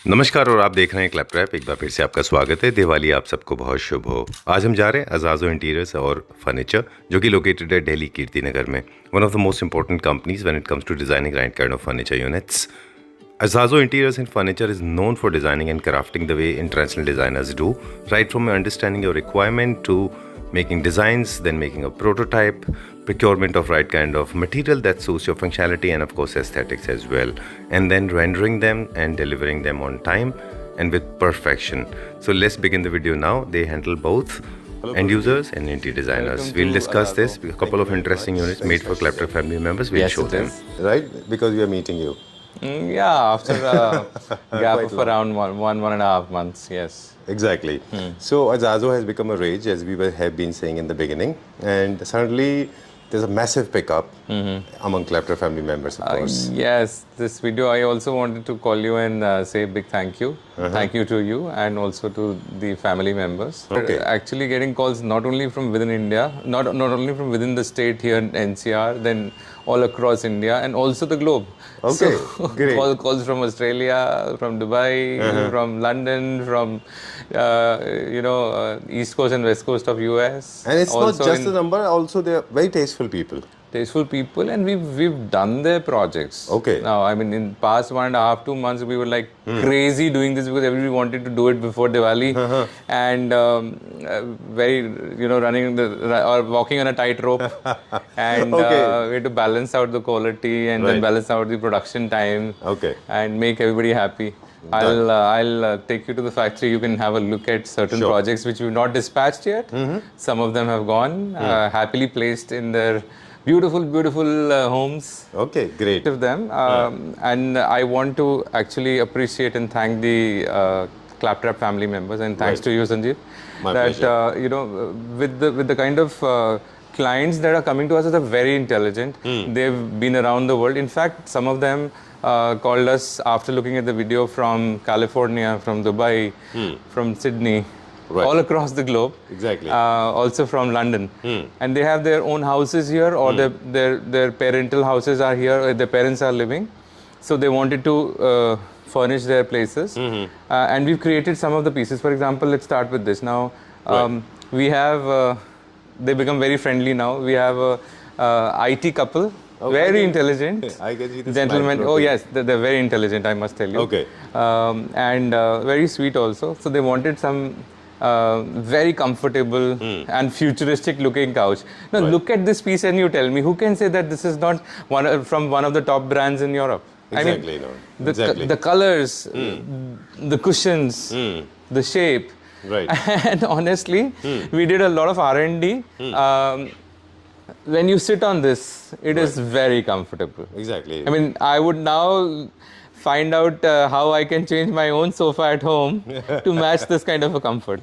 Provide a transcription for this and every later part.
नमस्कार और आप देख रहे हैं क्लैपट्रैप। एक बार फिर से आपका स्वागत है। दिवाली आप सबको बहुत शुभ हो। आज हम जा रहे हैं अजाजो इंटीरियर्स और फर्नीचर, जो कि लोकेटेड है दिल्ली कीर्ति नगर में। One of the most important companies when it comes to designing right kind of furniture units. Azazo Interiors and Furniture is known for designing and crafting the way international designers do, right from understanding your requirement to making designs, then making a prototype, procurement of right kind of material that suits your functionality and of course aesthetics as well, and then rendering them and delivering them on time and with perfection. So let's begin the video now. They handle both end users and interior designers. We'll discuss this. A couple of interesting units made for Claptrap family members. We'll show them. Right? Because we are meeting you. Yeah, after a gap of around one and a half months, yes. Exactly. So Azazo has become a rage, as we have been saying in the beginning, and suddenly there's a massive pickup among Claptrap family members, of course. Yes, this video I also wanted to call you and say a big thank you. Thank you to you and also to the family members. Okay. Actually getting calls not only from within India, not only from within the state here in NCR, then all across India and also the globe. Okay, so, great. Calls from Australia, from Dubai, from London, from East Coast and West Coast of US. And it's also not just the number, also they are very tasteful people. Tasteful people, and we've done their projects. Okay. Now, I mean, in past 1.5 2 months, we were like crazy doing this because everybody wanted to do it before Diwali, and very running or walking on a tightrope, and Okay. we had to balance out the quality and Right. then balance out the production time. Okay. And make everybody happy. I'll take you to the factory. You can have a look at certain Sure. projects which we've not dispatched yet. Some of them have gone, happily placed in their beautiful homes. Okay, great. Of them, and I want to actually appreciate and thank the Claptrap family members, and thanks Right. to you, Sanjeev, My that pleasure. with the kind of clients that are coming to us are very intelligent. They've been around the world. In fact, some of them called us after looking at the video from California, from Dubai, from Sydney. Right. All across the globe. Exactly. Also from London. And they have their own houses here, or their parental houses are here, their parents are living. So they wanted to furnish their places. And we've created some of the pieces. For example, let's start with this. Now, we have, they become very friendly now. We have a IT couple. Oh, very intelligent. I can see the gentlemen. smile Oh floating. yes, they're very intelligent, I must tell you. Okay. And very sweet also. So they wanted some very comfortable and futuristic looking couch. Now Right. look at this piece and you tell me, who can say that this is not from one of the top brands in Europe? Exactly, I mean, no. Exactly. the colors, the cushions, the shape. Right. And honestly, we did a lot of R&D. When you sit on this, it is very comfortable. Exactly. I mean, I would now find out how I can change my own sofa at home to match this kind of a comfort.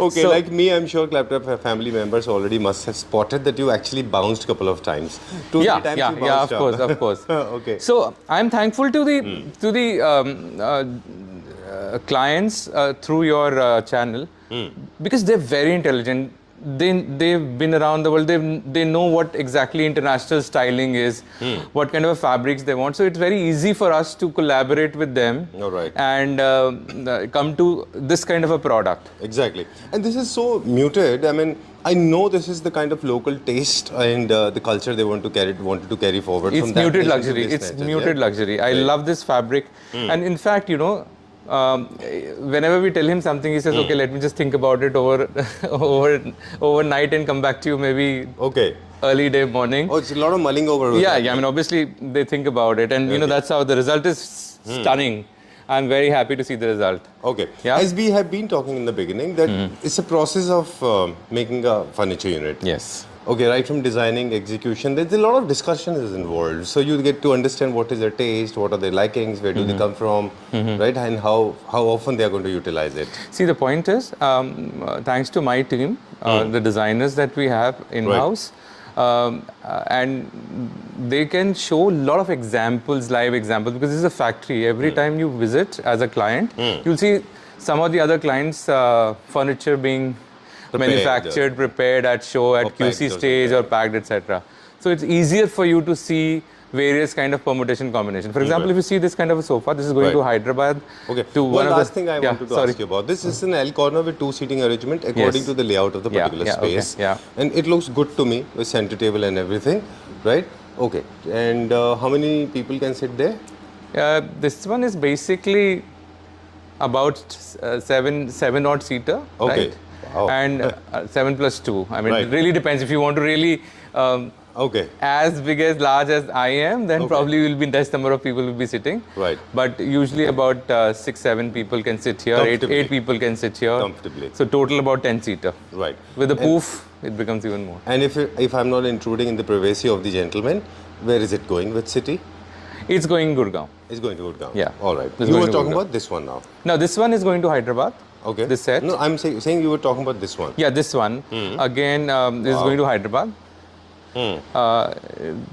Okay, So- like me, I'm sure Claptrap family members already must have spotted that you actually bounced a couple of times. Two, Yeah, three times yeah, you yeah, bounced of course, up. of course. Okay. So I'm thankful to the clients through your channel because they're very intelligent. They've been around the world. They know what exactly international styling is, what kind of fabrics they want. So it's very easy for us to collaborate with them All right. and come to this kind of a product. Exactly. And this is so muted. I mean, I know this is the kind of local taste and the culture they wanted to carry forward. It's from that muted nation to luxury. this It's nature, muted yeah? luxury. I Right. love this fabric. And in fact, whenever we tell him something, he says, "Okay, let me just think about it overnight and come back to you maybe Okay. early day morning." Oh, it's a lot of mulling over. with Yeah, that. yeah. I mean, obviously they think about it, and that's how the result is stunning. I'm very happy to see the result. Okay. Yeah. As we have been talking in the beginning, that it's a process of making a furniture unit. Yes. Okay, right from designing, execution, there's a lot of discussions involved. So you get to understand what is their taste, what are their likings, where do they come from, right, and how often they are going to utilize it. See, the point is, thanks to my team, the designers that we have in-house, and they can show a lot of examples, live examples, because this is a factory. Every time you visit as a client, you'll see some of the other clients' furniture being manufactured, prepared at show, at Or QC packed or stage, or packed, etc. So it's easier for you to see various kind of permutation combination. For example, if you see this kind of a sofa, this is going to Hyderabad. Okay. To One last thing I wanted to sorry. ask you about. This is an L corner with 2 seating arrangement according to the layout of the particular space. Okay, yeah. And it looks good to me with center table and everything, right? Okay. And how many people can sit there? This one is basically about seven odd seater, Okay. right? Wow. And 7 plus 2. I mean, Right. it really depends. If you want to really Okay. as big as large as I am, then probably will be less number of people will be sitting. Right. But usually about 6-7 people can sit here. Eight people can sit here. Comfortably. So total about 10 seater. Right. With the pouf, it becomes even more. And if I'm not intruding in the privacy of the gentleman, where is it going? Which city? It's going Gurgaon. It's going to Gurgaon. Yeah. All right. It's You going were to talking Gurgaon. about this one now. Now this one is going to Hyderabad. Okay. This set. No, I'm saying you were talking about this one. Yeah, this one. Again, this is going to Hyderabad.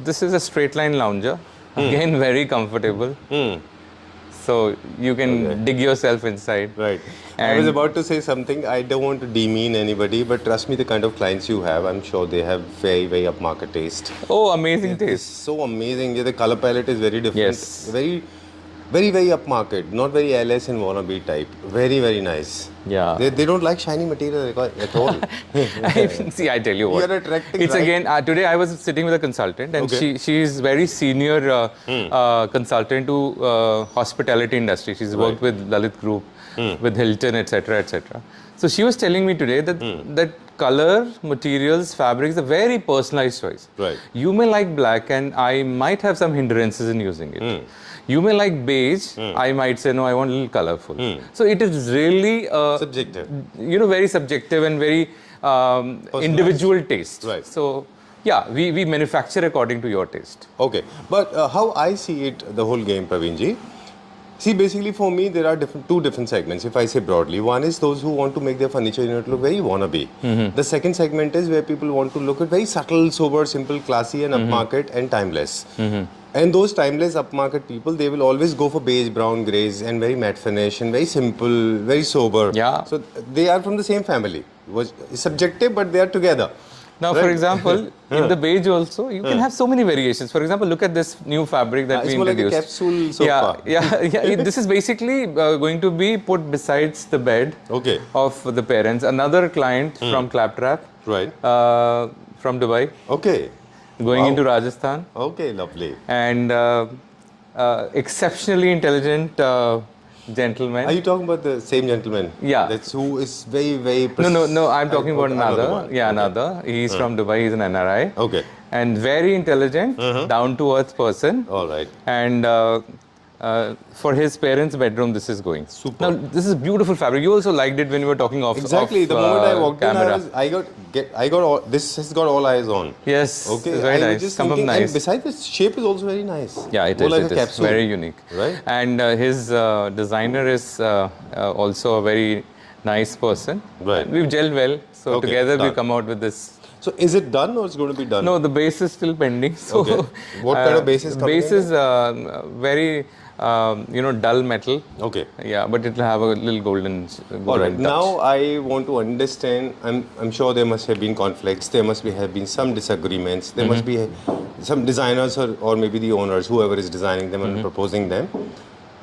This is a straight line lounger. Again, very comfortable. So you can dig yourself inside. Right. I was about to say something. I don't want to demean anybody, but trust me, the kind of clients you have, I'm sure they have very, very upmarket taste. Oh, amazing It's taste. so amazing. Yeah, the color palette is very different. Yes. Very, very, very upmarket. Not very LS and wannabe type. Very, very nice. Yeah. They don't like shiny material at all. See, I tell you what. You're attracting, It's right? again, today I was sitting with a consultant and she is very senior consultant to hospitality industry. She's worked with Lalit Group, with Hilton, etc., etc. So she was telling me today that that color, materials, fabrics, a very personalized choice. Right. You may like black and I might have some hindrances in using it. You may like beige, I might say, no, I want a little colorful. So it is really, Subjective. very subjective and very individual taste. Right. So, yeah, we manufacture according to your taste. Okay. But how I see it, the whole game, Praveenji, see, basically for me, there are two different segments, if I say broadly. One is those who want to make their furniture unit look very wannabe. The second segment is where people want to look at very subtle, sober, simple, classy and upmarket and timeless. And those timeless upmarket people, they will always go for beige, brown, greys and very matte finish and very simple, very sober. Yeah. So they are from the same family. It's subjective, but they are together. Now, for example, in the beige also, you can have so many variations. For example, look at this new fabric that we it's more introduced. like a capsule sofa. Yeah. This is basically going to be put besides the bed of the parents. Another client from Claptrap, Right. from Dubai, Okay. going into Rajasthan. Okay, lovely. And exceptionally intelligent gentleman. Are you talking about the same gentleman? Yeah. That's who is very, very... No, I'm talking about another. one. Yeah, Okay. another. He's from Dubai, he's an NRI. Okay. And very intelligent, down-to-earth person. All right. And for his parents' bedroom, this is going. Super. Now, this is beautiful fabric. You also liked it when you were talking off Exactly. off, The moment I walked camera. in, I got all, this has got all eyes on. Yes, Okay. it's very I was nice. just Come up thinking, nice. and besides, the shape is also very nice. Yeah, it More is. like It a is capsule. very unique. Right. And his designer is also a very nice person. Right. We've gelled well. So Okay, together we done. come out with this. So is it done or it's going to be done? No, the base is still pending. So Okay. What kind of base is coming Base in? is very dull metal. Okay. Yeah, but it will have a little golden All right. touch. Now I want to understand. I'm sure there must have been conflicts. There must have been some disagreements. There must be some designers or maybe the owners, whoever is designing them and proposing them.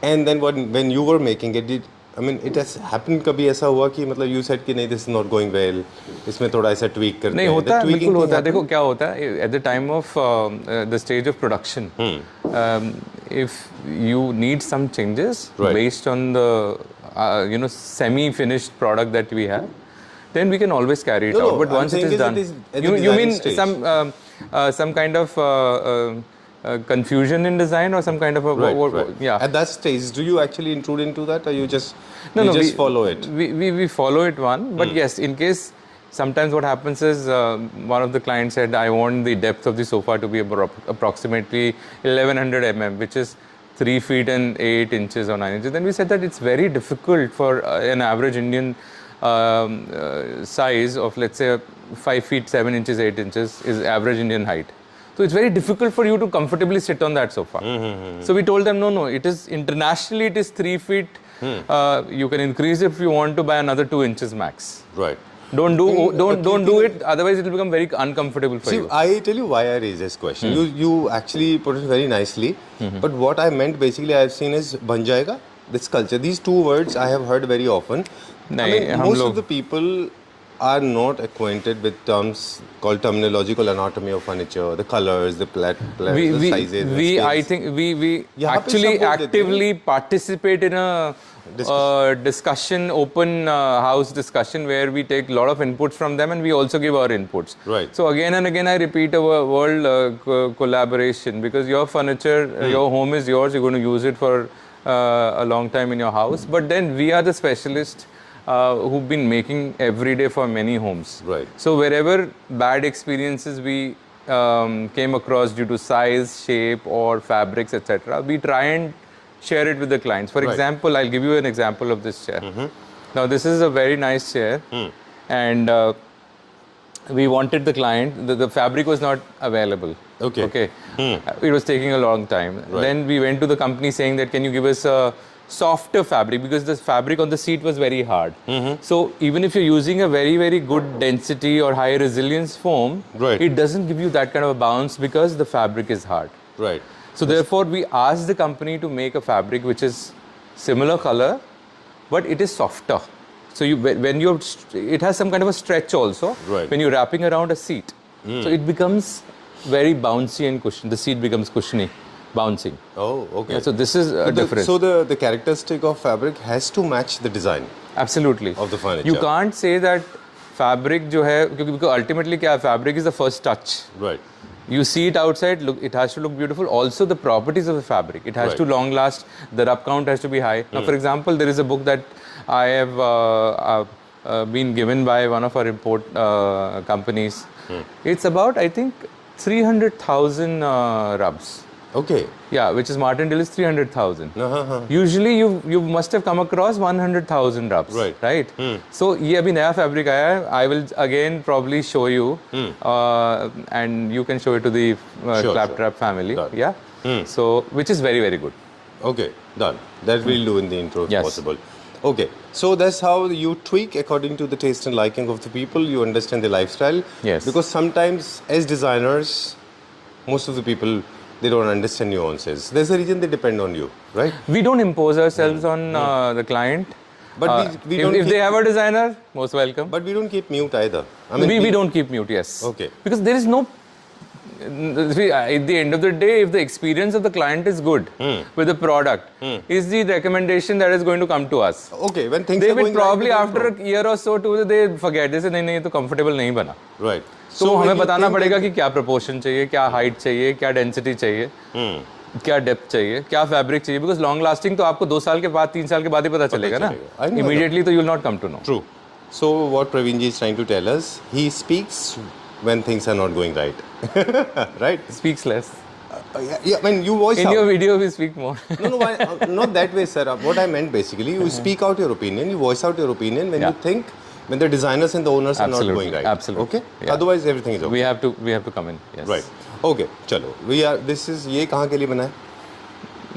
And then when you were making it, it has happened. कभी ऐसा हुआ कि मतलब you said कि नहीं, this is not going well. इसमें थोड़ा ऐसा tweak करते नहीं हैं. होता The है, tweaking बिल्कुल thing होता है. happened? देखो क्या होता है, at the time of the stage of production, if you need some changes Right. based on the semi-finished product that we have, then we can always carry it No, out. But I'm once it saying is done, it is at the you mean designing some kind of confusion in design or some kind of a Right. yeah. At that stage, do you actually intrude into that, or you just we follow it? We follow it but yes, in case sometimes what happens is one of the clients said, I want the depth of the sofa to be approximately 1100 mm, which is 3 feet and 8 inches or 9 inches. Then we said that it's very difficult for an average Indian size of, let's say, 5 feet 7 inches 8 inches is average Indian height. So it's very difficult for you to comfortably sit on that sofa. So we told them, no, it is internationally it is 3 feet. You can increase if you want to by another 2 inches max. Right. Don't do it. Otherwise, it will become very uncomfortable for See, you. I tell you why I raised this question. You actually put it very nicely. But what I meant basically, I've seen is ban jayega. This culture. These two words I have heard very often. नहीं, हम Most लोग- of the people are not acquainted with terms called terminological anatomy of furniture, the colors, the the sizes. the I scales. think we यहाँ पे actually सब बोल देते हैं। actively participate in a discussion, open house discussion where we take a lot of inputs from them and we also give our inputs. Right. So again and again, I repeat a word collaboration, because your furniture, your home is yours. You're going to use it for a long time in your house. But then we are the specialists who've been making every day for many homes. Right. So wherever bad experiences we came across due to size, shape, or fabrics, etc., we try and share it with the clients. For example, I'll give you an example of this chair. Now, this is a very nice chair, and we wanted the client. The fabric was not available. Okay. It was taking a long time. Then we went to the company saying that, can you give us a softer fabric, because the fabric on the seat was very hard. So even if you're using a very, very good density or high resilience foam, it doesn't give you that kind of a bounce because the fabric is hard. Right. So therefore, we asked the company to make a fabric which is similar color, but it is softer. So it has some kind of a stretch also when you're wrapping around a seat. So it becomes very bouncy and cushion. The seat becomes cushiony, bouncing. Oh, okay. Yeah, so this is a difference. So the characteristic of fabric has to match the design. Absolutely. Of the furniture. You can't say that fabric जो है, because ultimately क्या है, fabric is the first touch. Right. You see it outside, look, it has to look beautiful. Also, the properties of the fabric. It has to long last. The rub count has to be high. Now, for example, there is a book that I have been given by one of our import companies. It's about, I think, 300,000 rubs. Okay. Yeah, which is Martindale is 300,000. Usually, you must have come across 100,000 rubs. Right. So, ये अभी नया fabric आया है. I will again probably show you, and you can show it to the Claptrap family. Done. Yeah. So, which is very, very good. Okay, done. That we'll do in the intro if possible. Okay, so that's how you tweak according to the taste and liking of the people. You understand the lifestyle. Yes. Because sometimes, as designers, most of the people, they don't understand nuances. There's a reason they depend on you, right? We don't impose ourselves on the client. But we don't if they have a designer, most welcome. But we don't keep mute either. I mean, we don't keep mute, yes. Okay. Because there is no... See, at the end of the day, if the experience of the client is good with the product, is the recommendation that is going to come to us. Okay, when things they are will going probably right, after a year or so, too, they forget this. नहीं तो comfortable नहीं बना. Right. So हमें बताना पड़ेगा कि क्या proportion चाहिए, क्या height चाहिए, क्या density चाहिए, क्या depth चाहिए, क्या fabric चाहिए. Because long lasting तो आपको 2 साल के बाद, 3 साल के बाद ही पता चलेगा ना. Immediately तो you will not come to know. True. So what Praveen ji is trying to tell us, he speaks when things are not going right. Right? Speaks less. Yeah, I mean, you voice In out. your video, we speak more. No, not that way, sir. What I meant basically, you speak out your opinion, you voice out your opinion when you think, when the designers and the owners are not going right. Absolutely. Okay? Yeah. Otherwise, everything is okay. We have to come in. Yes. Right. Okay, चलो. This is, ये कहाँ के लिए बना है?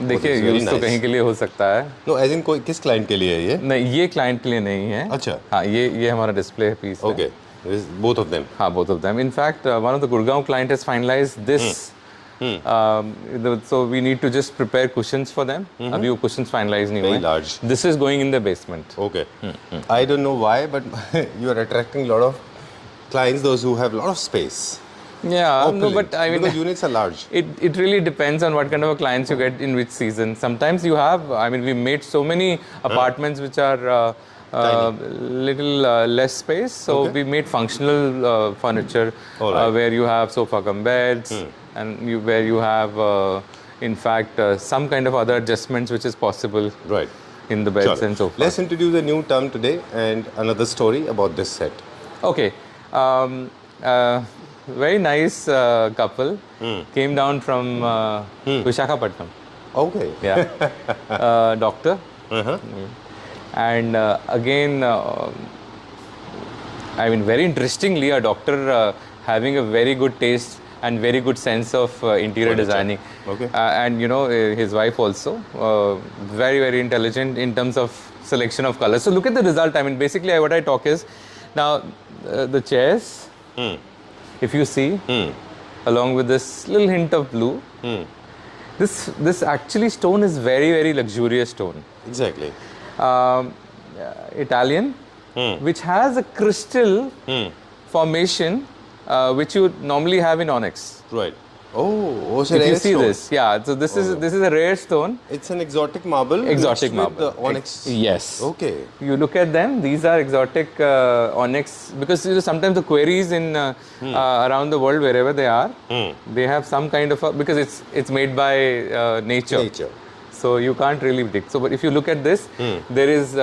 देखिए, use तो कहीं के लिए हो सकता है. No, as in कोई किस client के लिए है ये? नहीं, ये client के लिए नहीं है. अच्छा. हाँ, ये हमारा display piece है. Okay. Both of them. हाँ, both of them. In fact, one of the Gurgaon client has finalized this. So we need to just prepare cushions for them. अभी वो cushions finalized नहीं हुए. Very large. This is going in the basement. Okay. I don't know why, but you are attracting a lot of clients, those who have a lot of space. Yeah, Opulent. no, but I mean, because units are large. It really depends on what kind of a clients you get in which season. Sometimes you have, I mean, we made so many apartments which are little less space. So we made functional furniture where you have sofa cum beds and where you have, in fact, some kind of other adjustments which is possible in the beds and so forth. Let's introduce a new term today and another story about this set. Okay. Very nice couple came down from Visakhapatnam. Okay. Yeah. Doctor. And again, I mean, very interestingly, a doctor having a very good taste and very good sense of interior designing. Okay. And you know, his wife also, very, very intelligent in terms of selection of colors. So look at the result. I mean, basically what I talk is, Now, the chairs, if you see, along with this little hint of blue, this actually stone is very, very luxurious stone. Exactly. Italian, which has a crystal formation, which you normally have in onyx. Right. Oh, so If you rare see stone. this, yeah. So this is a rare stone. It's an exotic marble. Exotic mixed marble. With the onyx. Yes. Okay. You look at them; these are exotic onyx, because sometimes the quarries in around the world, wherever they are, they have some kind of because it's made by nature. Nature. So you can't really predict. So, but if you look at this, there is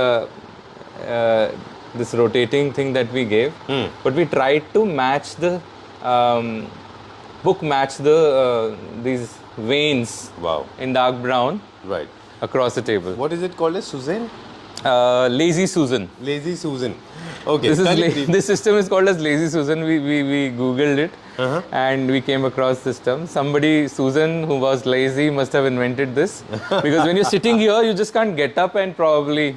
this rotating thing that we gave, but we tried to match the match the these veins. Wow. In dark brown Right. across the table. What is it called as Suzanne? Lazy Susan. Lazy Susan. Okay. This system is called as Lazy Susan. We googled it and we came across this term. Somebody, Susan, who was lazy, must have invented this, because when you're sitting here, you just can't get up and probably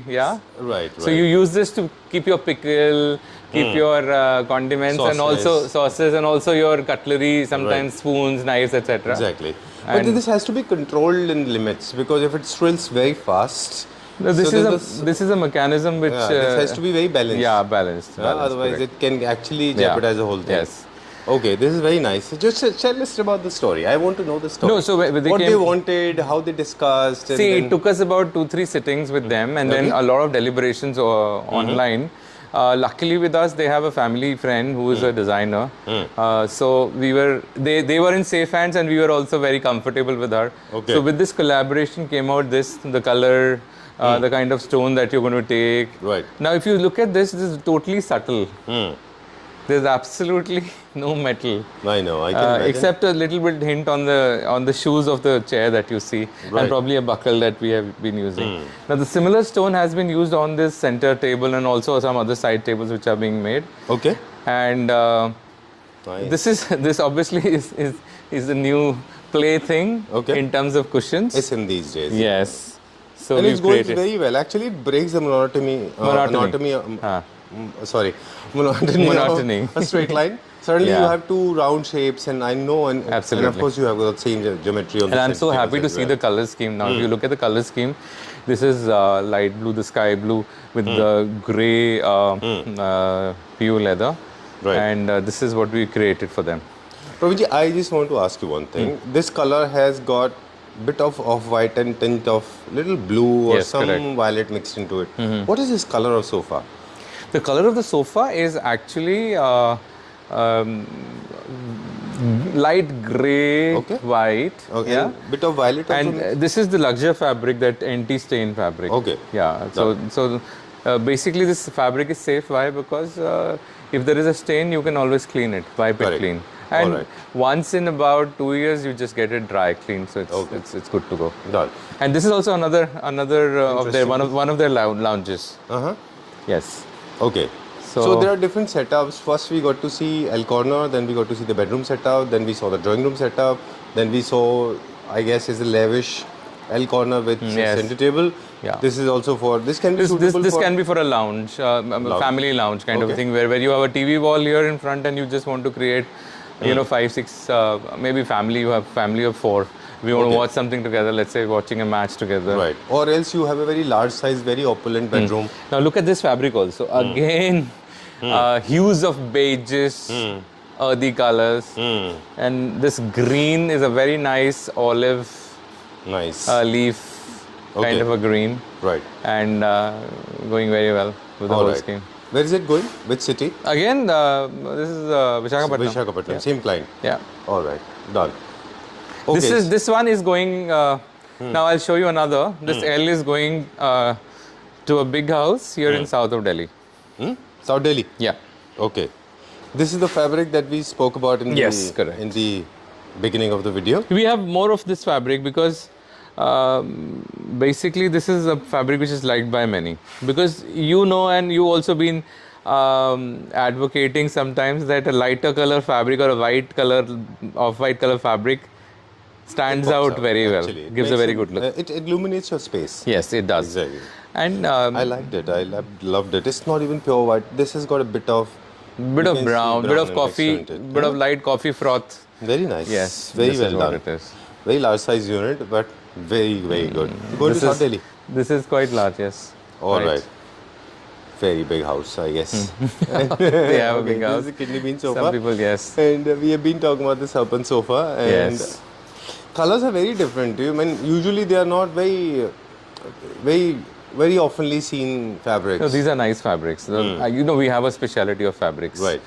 Right. So you use this to keep your pickle, keep your condiments, and also sauces, and also your cutlery, sometimes spoons, knives, etc. Exactly. But this has to be controlled in limits, because if it swirls very fast. No, this is a mechanism which this has to be very balanced. Yeah, balanced. Otherwise, correct. it can actually jeopardize the whole thing. Yes. Okay, this is very nice. So just tell us about the story. I want to know the story. No, so when they what came, they wanted, how they discussed. See, it took us about 2-3 sittings with them, and then a lot of deliberations online. Luckily with us, they have a family friend who is a designer. So they were in safe hands, and we were also very comfortable with her. Okay. So with this collaboration came out the color, the kind of stone that you're going to take. Right. Now, if you look at this is totally subtle. There's absolutely no metal. I know, I can imagine. Except a little bit hint on the shoes of the chair that you see, and probably a buckle that we have been using. Now, the similar stone has been used on this center table and also some other side tables which are being made. Okay. And this obviously is the new plaything in terms of cushions. It's in these days. Yes. So and it's going created. very well. Actually, it breaks the monotony. Monotony. Of a straight line. Suddenly you have two round shapes, and I know, and of course you have the same geometry on the And I'm so tables happy to as see well. the color scheme now. If you look at the color scheme, this is light blue, the sky blue with the grey PU leather. Right. And this is what we created for them. Praveenji, I just want to ask you one thing. This color has got bit of off-white and tint of little blue or some violet mixed into it. What is this color of sofa? The color of the sofa is actually light grey, white. Okay. Yeah. Bit of violet also. And this is the luxury fabric, that anti-stain fabric. Okay. Yeah. So basically this fabric is safe. Why? Because if there is a stain, you can always clean it, wipe it clean. And once in about 2 years, you just get it dry clean, so it's good to go. Done. And this is also another of their one of their lounges. Yes. Okay. So there are different setups. First we got to see L corner, then we got to see the bedroom setup, then we saw the drawing room setup, then we saw, I guess, is a lavish L corner with center table. Yeah. This is also for this can be suitable this for can be for a lounge, family lounge kind of thing, where you have a TV wall here in front and you just want to create, 5, 6, maybe family. You have family of 4. We want to watch something together. Let's say watching a match together. Right. Or else you have a very large size, very opulent bedroom. Now look at this fabric also. Again, hues of beiges, earthy colors, and this green is a very nice olive. Leaf kind of a green. Right. And going very well with the whole scheme. Where is it going? Which city? Again, this is Visakhapatnam. Visakhapatnam. Yeah. Same client. Yeah. All right. Done. Okay. This one is going. Now I'll show you another. This L is going to a big house here in south of Delhi. South Delhi. Yeah. Okay. This is the fabric that we spoke about in the beginning of the video. We have more of this fabric because basically this is a fabric which is liked by many, because and you also been advocating sometimes that a lighter color fabric or a white color fabric stands out very well. Gives a very good look. It illuminates your space. Yes, it does. Exactly. And I liked it. Loved it. It's not even pure white. This has got a bit of bit you of can see brown, bit of and coffee, texture in it. bit of light coffee froth. Very nice. Yes, Very this well is what done. it is. Very large size unit, but very good. You going to This South is Delhi? this is quite large. Yes. All right. Very big house, I guess. They have a big This house. is a kidney bean sofa. Some people, yes. And we have been talking about this open sofa, and Yes. colors are very different. I mean, usually they are not very oftenly seen fabrics. No, these are nice fabrics. You know, we have a specialty of fabrics. Right.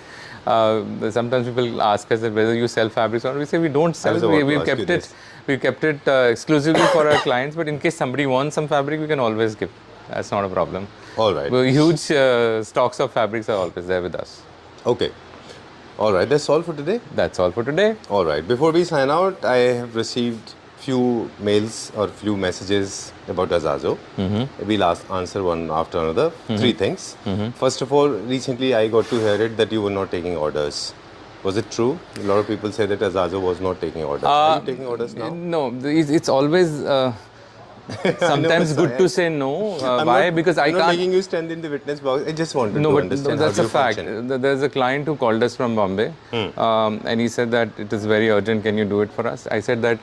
Sometimes people ask us that whether you sell fabrics or not. We say we don't sell. was about to We've ask you kept this. it. We kept it exclusively for our clients. But in case somebody wants some fabric, we can always give. That's not a problem. All right. Huge stocks of fabrics are always there with us. Okay. All right. That's all for today. That's all for today. All right. Before we sign out, I have received few mails or few messages about Azazo. We'll answer one after another. Three things. First of all, recently I got to hear it that you were not taking orders. Was it true? A lot of people say that Azazo was not taking orders. Are you taking orders now? No, it's always sometimes good to say no. Why? Because I I'm not can't. making you stand in the witness box. I just wanted No, to but understand that's how a you fact. function. There's a client who called us from Bombay, and he said that it is very urgent. Can you do it for us? I said that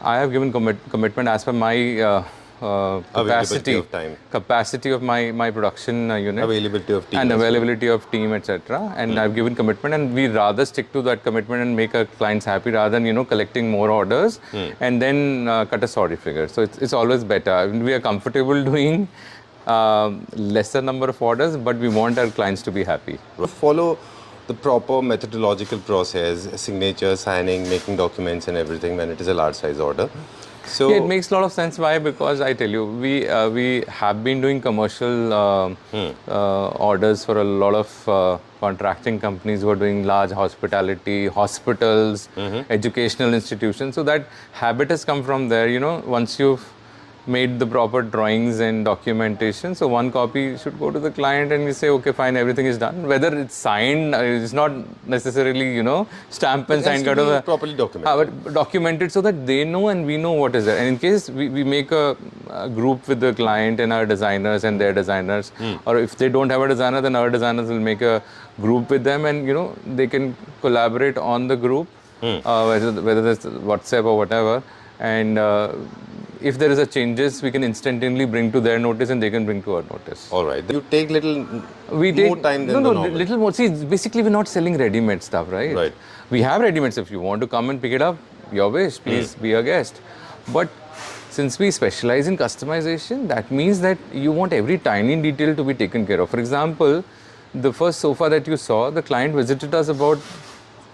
I have given commitment as per my Availability of time. capacity of my production unit, Availability of team and as well. availability of team, etc. And I've given commitment, and we rather stick to that commitment and make our clients happy rather than collecting more orders and then cut a sorry figure. So it's always better. We are comfortable doing lesser number of orders, but we want our clients to be happy. Follow the proper methodological process, signature, signing, making documents and everything when it is a large size order. So Yeah, it makes a lot of sense. Why? Because I tell you, we have been doing commercial orders for a lot of contracting companies who are doing large hospitality, hospitals, educational institutions. So that habit has come from there. Once you've made the proper drawings and documentation, so one copy should go to the client and we say, okay, fine, everything is done. Whether it's signed, it's not necessarily, stamp and it has signed to kind of be properly documented. but documented so that they know and we know what is there. And in case we make a group with the client and our designers and their designers, or if they don't have a designer, then our designers will make a group with them, and they can collaborate on the group, whether it's WhatsApp or whatever. And if there is a changes, we can instantly bring to their notice and they can bring to our notice. All right. You take little We take more time than the normal. little more. See, basically we're not selling ready-made stuff, right? Right. We have ready-mades. If you want to come and pick it up, your wish. Please be a guest. But since we specialize in customization, that means that you want every tiny detail to be taken care of. For example, the first sofa that you saw, the client visited us about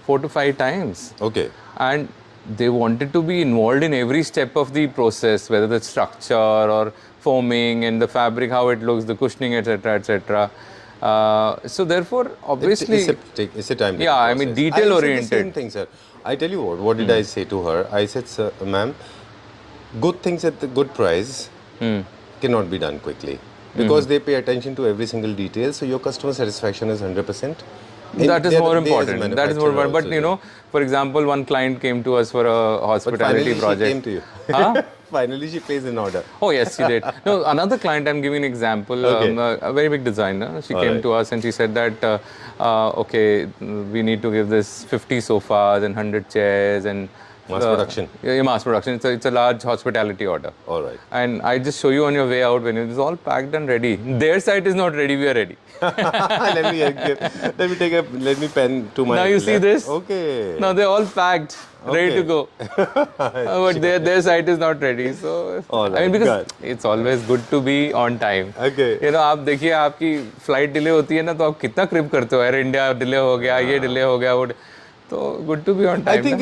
4 to 5 times. Okay. And they wanted to be involved in every step of the process, whether the structure or foaming and the fabric, how it looks, the cushioning, etc., etc. So therefore, obviously, It's a time. Yeah, I mean, detail oriented. I said the same thing, sir. I tell you what did I say to her? I said, sir, ma'am, good things at the good price cannot be done quickly because they pay attention to every single detail. So your customer satisfaction is 100%. That is more important. That is more important. But for example, one client came to us for a hospitality project. She came to you. Huh? Finally, she placed an order. Oh yes, she did. No, another client, I'm giving an example, a very big designer. She came to us and she said that, okay, we need to give this 50 sofas and 100 chairs and Mass production. Yeah, mass production. It's a large hospitality order. All right. And I just show you on your way out when it is all packed and ready. Their site is not ready. We are ready. let me pen to my Now you see left. this? Okay. Now they're all packed, ready to Okay. go. But their site is not ready. So All I mean, right, because got it. it's always good to be on time. Okay. आप देखिए आपकी flight delay होती है ना, तो आप कितना क्रिप करते हो, एयर इंडिया डिले हो गया, ये डिले हो गया, वो तो good to be on I time. Think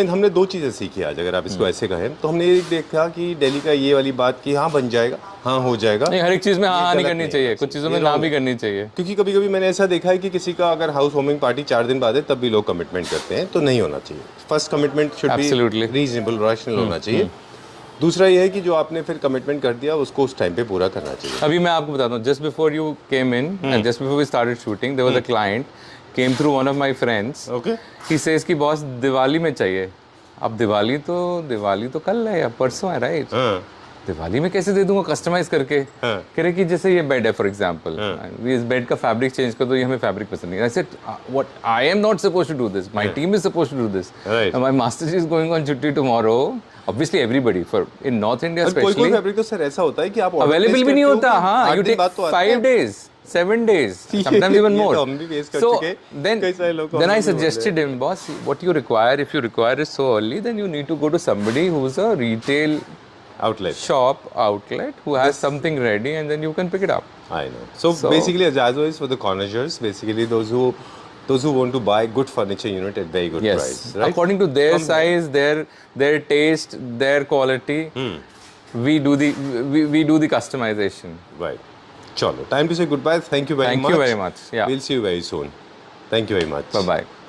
हमने 2 चीज़ें सीखी आज, अगर आप इसको ऐसे कहें तो हमने ये देखा कि दिल्ली का ये वाली बात कि हाँ बन जाएगा, हाँ हो जाएगा. नहीं, हर एक चीज़ में ये हाँ नहीं गलत करनी नहीं चाहिए, है. कुछ चीज़ों ये में ना wrong भी है. करनी चाहिए. क्योंकि कभी कभी मैंने ऐसा देखा है कि किसी का अगर हाउस वार्मिंग पार्टी 4 दिन बाद है तब भी लोग कमिटमेंट करते हैं, तो नहीं होना चाहिए. First commitment should Absolutely. Be reasonable, rational होना चाहिए. दूसरा ये है कि जो आपने फिर कमिटमेंट कर दिया उसको उस टाइम पे पूरा करना चाहिए. अभी मैं आपको बताता हूँ, just before you came in and just before we started shooting, there was a client came through one of my friends. Okay. He says कि बॉस दिवाली में चाहिए. अब दिवाली तो कल है या परसों है, राइट? हाँ. दिवाली में कैसे दे दूंगा कस्टमाइज करके? कह रहे कि जैसे ये बेड है फॉर एग्जांपल, इस बेड का फैब्रिक चेंज कर दो, ये हमें फैब्रिक पसंद नहीं। I said what, I am not supposed to do this, my team is supposed to do this, my master ji is going on छुट्टी tomorrow. Obviously everybody for in North India specially कोई fabric तो sir ऐसा होता है कि आप available भी नहीं होता। हाँ, you take 5 days, 7 days, sometimes even more. So then I suggested him, boss, what you require, if you require it so early, then you need to go to somebody who's a retail outlet who has something ready, and then you can pick it up. I know. So basically, Azazo is for the connoisseurs, basically those who want to buy good furniture unit at very good price, right? According to their size, their taste, their quality, we do the customization. Right. Chalo. Time to say goodbye. Thank you very much. Thank you very much. Yeah. We'll see you very soon. Thank you very much. Bye bye.